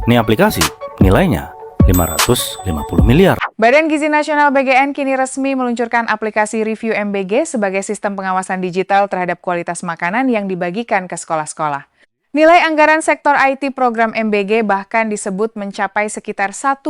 Ini aplikasi nilainya 550 miliar. Badan Gizi Nasional BGN kini resmi meluncurkan aplikasi Review MBG sebagai sistem pengawasan digital terhadap kualitas makanan yang dibagikan ke sekolah-sekolah. Nilai anggaran sektor IT program MBG bahkan disebut mencapai sekitar 1,2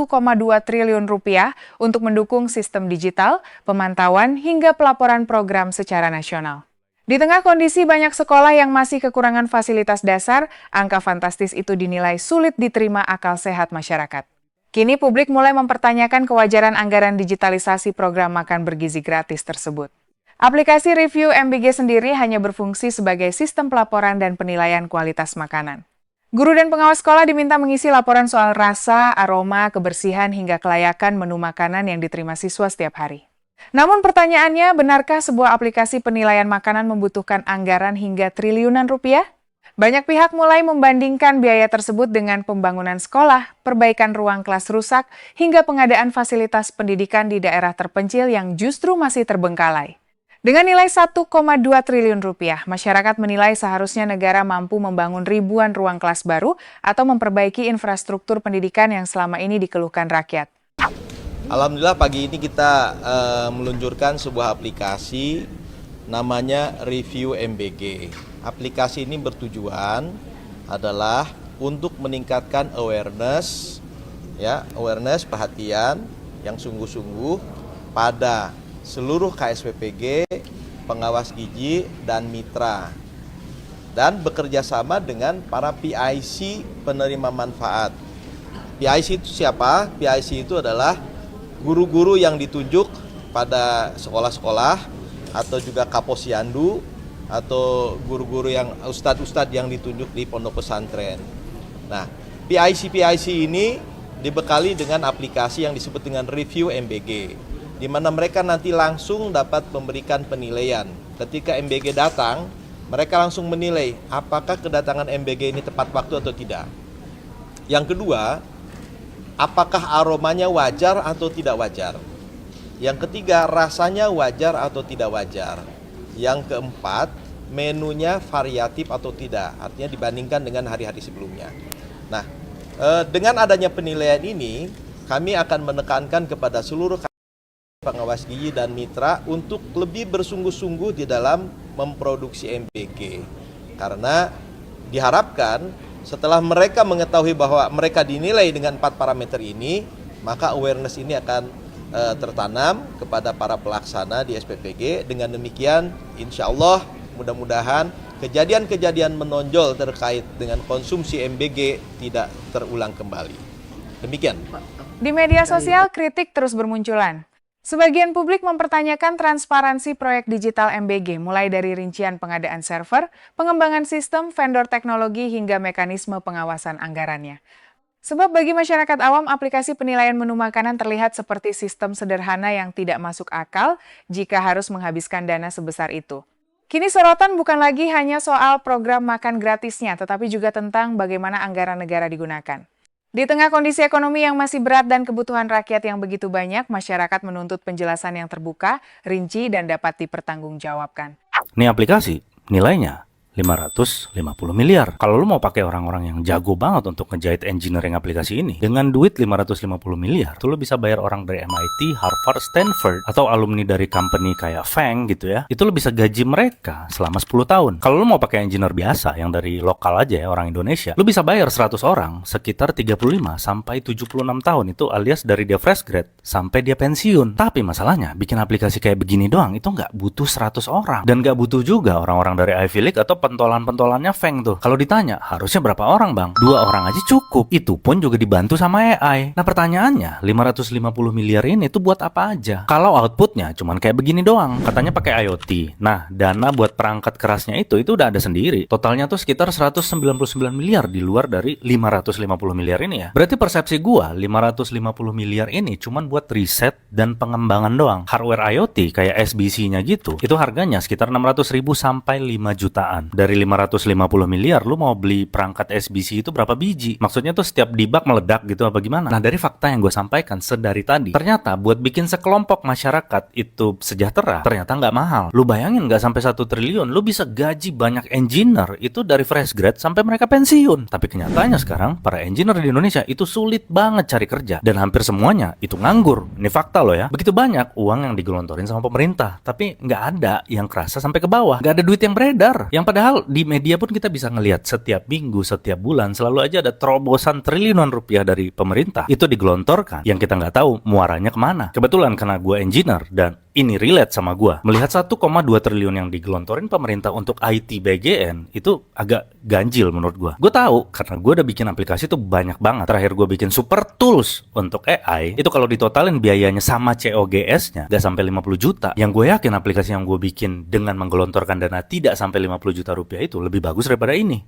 triliun rupiah untuk mendukung sistem digital, pemantauan, hingga pelaporan program secara nasional. Di tengah kondisi banyak sekolah yang masih kekurangan fasilitas dasar, angka fantastis itu dinilai sulit diterima akal sehat masyarakat. Kini publik mulai mempertanyakan kewajaran anggaran digitalisasi program makan bergizi gratis tersebut. Aplikasi Review MBG sendiri hanya berfungsi sebagai sistem pelaporan dan penilaian kualitas makanan. Guru dan pengawas sekolah diminta mengisi laporan soal rasa, aroma, kebersihan, hingga kelayakan menu makanan yang diterima siswa setiap hari. Namun pertanyaannya, benarkah sebuah aplikasi penilaian makanan membutuhkan anggaran hingga triliunan rupiah? Banyak pihak mulai membandingkan biaya tersebut dengan pembangunan sekolah, perbaikan ruang kelas rusak, hingga pengadaan fasilitas pendidikan di daerah terpencil yang justru masih terbengkalai. Dengan nilai 1,2 triliun rupiah, masyarakat menilai seharusnya negara mampu membangun ribuan ruang kelas baru atau memperbaiki infrastruktur pendidikan yang selama ini dikeluhkan rakyat. Alhamdulillah pagi ini kita meluncurkan sebuah aplikasi namanya Review MBG. Aplikasi ini bertujuan adalah untuk meningkatkan awareness perhatian yang sungguh-sungguh pada seluruh KSPPG, pengawas gizi dan mitra, dan bekerja sama dengan para PIC penerima manfaat. PIC itu siapa? PIC itu adalah guru-guru yang ditunjuk pada sekolah-sekolah atau juga kaposyandu atau guru-guru yang ustadz-ustadz yang ditunjuk di pondok pesantren. Nah, PIC ini dibekali dengan aplikasi yang disebut dengan Review MBG, di mana mereka nanti langsung dapat memberikan penilaian. Ketika MBG datang, mereka langsung menilai apakah kedatangan MBG ini tepat waktu atau tidak. Yang kedua, apakah aromanya wajar atau tidak wajar. Yang ketiga, rasanya wajar atau tidak wajar. Yang keempat, menunya variatif atau tidak, artinya dibandingkan dengan hari-hari sebelumnya. Nah, dengan adanya penilaian ini, kami akan menekankan kepada seluruh pengawas gizi dan mitra untuk lebih bersungguh-sungguh di dalam memproduksi MBG. Karena diharapkan setelah mereka mengetahui bahwa mereka dinilai dengan 4 parameter ini, maka awareness ini akan tertanam kepada para pelaksana di SPPG. Dengan demikian, insya Allah mudah-mudahan kejadian-kejadian menonjol terkait dengan konsumsi MBG tidak terulang kembali. Demikian. Di media sosial, kritik terus bermunculan. Sebagian publik mempertanyakan transparansi proyek digital MBG, mulai dari rincian pengadaan server, pengembangan sistem, vendor teknologi, hingga mekanisme pengawasan anggarannya. Sebab bagi masyarakat awam, aplikasi penilaian menu makanan terlihat seperti sistem sederhana yang tidak masuk akal jika harus menghabiskan dana sebesar itu. Kini sorotan bukan lagi hanya soal program makan gratisnya, tetapi juga tentang bagaimana anggaran negara digunakan. Di tengah kondisi ekonomi yang masih berat dan kebutuhan rakyat yang begitu banyak, masyarakat menuntut penjelasan yang terbuka, rinci, dan dapat dipertanggungjawabkan. Ini aplikasi nilainya 550 miliar. Kalau lu mau pakai orang-orang yang jago banget untuk ngejahit engineering aplikasi ini, dengan duit 550 miliar, tuh lu bisa bayar orang dari MIT, Harvard, Stanford, atau alumni dari company kayak Fang gitu ya. Itu lu bisa gaji mereka selama 10 tahun. Kalau lu mau pakai engineer biasa yang dari lokal aja ya, orang Indonesia, lu bisa bayar 100 orang sekitar 35 sampai 76 tahun, itu alias dari dia fresh grade sampai dia pensiun. Tapi masalahnya, bikin aplikasi kayak begini doang itu nggak butuh 100 orang. Dan nggak butuh juga orang-orang dari Ivy League atau pentolan-pentolannya Feng tuh. Kalau ditanya, harusnya berapa orang bang? 2 orang aja cukup. Itu pun juga dibantu sama AI. Nah pertanyaannya, 550 miliar ini tuh buat apa aja? Kalau outputnya cuman kayak begini doang. Katanya pakai IoT. Nah, dana buat perangkat kerasnya itu udah ada sendiri. Totalnya tuh sekitar 199 miliar di luar dari 550 miliar ini ya. Berarti persepsi gua, 550 miliar ini cuman buat riset dan pengembangan doang. Hardware IoT kayak SBC-nya gitu, itu harganya sekitar 600 ribu sampai 5 jutaan. Dari 550 miliar, lu mau beli perangkat SBC itu berapa biji? Maksudnya tuh setiap dibak meledak gitu apa gimana? Nah, dari fakta yang gue sampaikan sedari tadi, ternyata buat bikin sekelompok masyarakat itu sejahtera, ternyata nggak mahal. Lu bayangin nggak sampai 1 triliun, lu bisa gaji banyak engineer itu dari fresh grad sampai mereka pensiun. Tapi kenyataannya sekarang, para engineer di Indonesia itu sulit banget cari kerja. Dan hampir semuanya itu nganggur. Ini fakta loh ya. Begitu banyak uang yang digelontorin sama pemerintah, tapi nggak ada yang kerasa sampai ke bawah. Nggak ada duit yang beredar. Yang padahal di media pun kita bisa ngelihat setiap minggu, setiap bulan selalu aja ada terobosan triliunan rupiah dari pemerintah. Itu digelontorkan, yang kita nggak tahu muaranya kemana. Kebetulan karena gue engineer dan ini relate sama gue. Melihat 1,2 triliun yang digelontorin pemerintah untuk IT BGN itu agak ganjil menurut gue. Gue tahu karena gue udah bikin aplikasi tuh banyak banget. Terakhir gue bikin super tools untuk AI itu kalau ditotalin biayanya sama COGS-nya gak sampai 50 juta. Yang gue yakin aplikasi yang gue bikin dengan menggelontorkan dana tidak sampai 50 juta rupiah itu lebih bagus daripada ini.